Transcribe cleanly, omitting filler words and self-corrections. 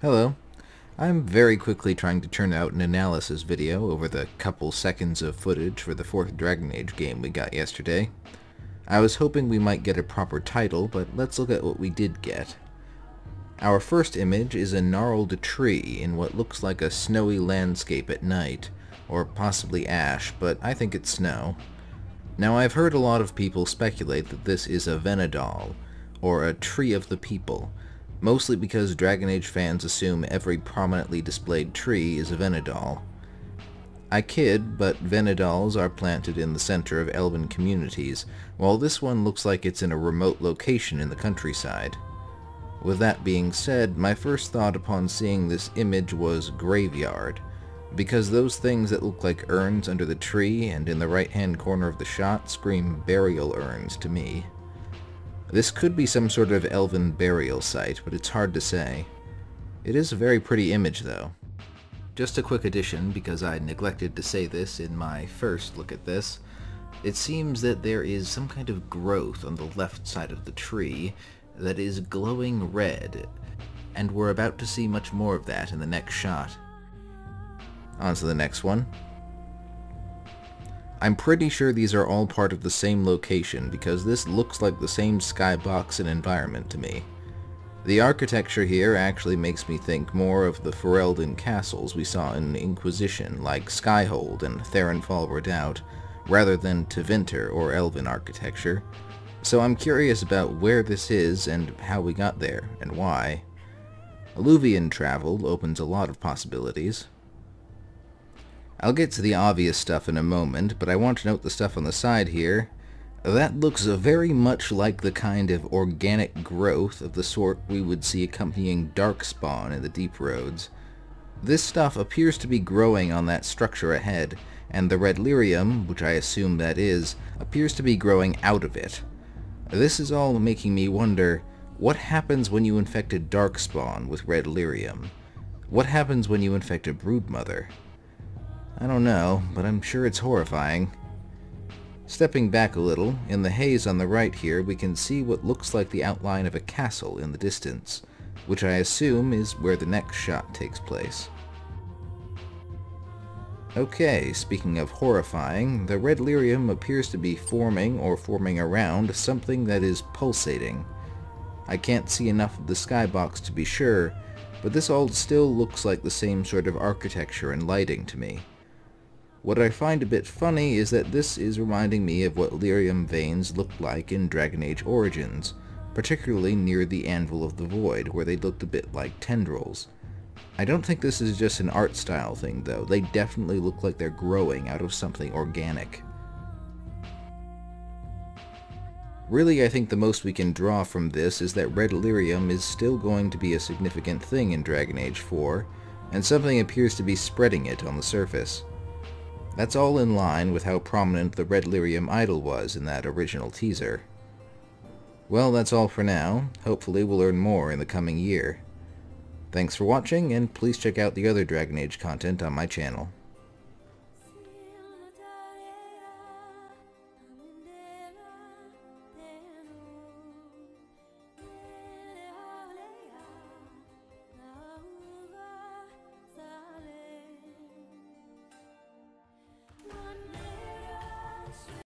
Hello. I'm very quickly trying to turn out an analysis video over the couple seconds of footage for the 4th Dragon Age game we got yesterday. I was hoping we might get a proper title, but let's look at what we did get. Our first image is a gnarled tree in what looks like a snowy landscape at night, or possibly ash, but I think it's snow. Now I've heard a lot of people speculate that this is a Venedal, or a Tree of the People, mostly because Dragon Age fans assume every prominently displayed tree is a Venedal. I kid, but Venedals are planted in the center of elven communities, while this one looks like it's in a remote location in the countryside. With that being said, my first thought upon seeing this image was graveyard, because those things that look like urns under the tree and in the right-hand corner of the shot scream burial urns to me. This could be some sort of elven burial site, but it's hard to say. It is a very pretty image, though. Just a quick addition, because I neglected to say this in my first look at this. It seems that there is some kind of growth on the left side of the tree that is glowing red, and we're about to see much more of that in the next shot. On to the next one. I'm pretty sure these are all part of the same location because this looks like the same skybox and environment to me. The architecture here actually makes me think more of the Ferelden castles we saw in Inquisition, like Skyhold and Therenfall Redoubt, rather than Tevinter or Elven architecture. So I'm curious about where this is and how we got there, and why. Alluvian travel opens a lot of possibilities. I'll get to the obvious stuff in a moment, but I want to note the stuff on the side here. That looks very much like the kind of organic growth of the sort we would see accompanying Darkspawn in the Deep Roads. This stuff appears to be growing on that structure ahead, and the red lyrium, which I assume that is, appears to be growing out of it. This is all making me wonder, what happens when you infect a Darkspawn with red lyrium? What happens when you infect a Broodmother? I don't know, but I'm sure it's horrifying. Stepping back a little, in the haze on the right here we can see what looks like the outline of a castle in the distance, which I assume is where the next shot takes place. Okay, speaking of horrifying, the red lyrium appears to be forming or forming around something that is pulsating. I can't see enough of the skybox to be sure, but this all still looks like the same sort of architecture and lighting to me. What I find a bit funny is that this is reminding me of what lyrium veins looked like in Dragon Age Origins, particularly near the Anvil of the Void, where they looked a bit like tendrils. I don't think this is just an art style thing though, they definitely look like they're growing out of something organic. Really, I think the most we can draw from this is that red lyrium is still going to be a significant thing in Dragon Age 4, and something appears to be spreading it on the surface. That's all in line with how prominent the red lyrium idol was in that original teaser. Well, that's all for now. Hopefully we'll learn more in the coming year. Thanks for watching, and please check out the other Dragon Age content on my channel.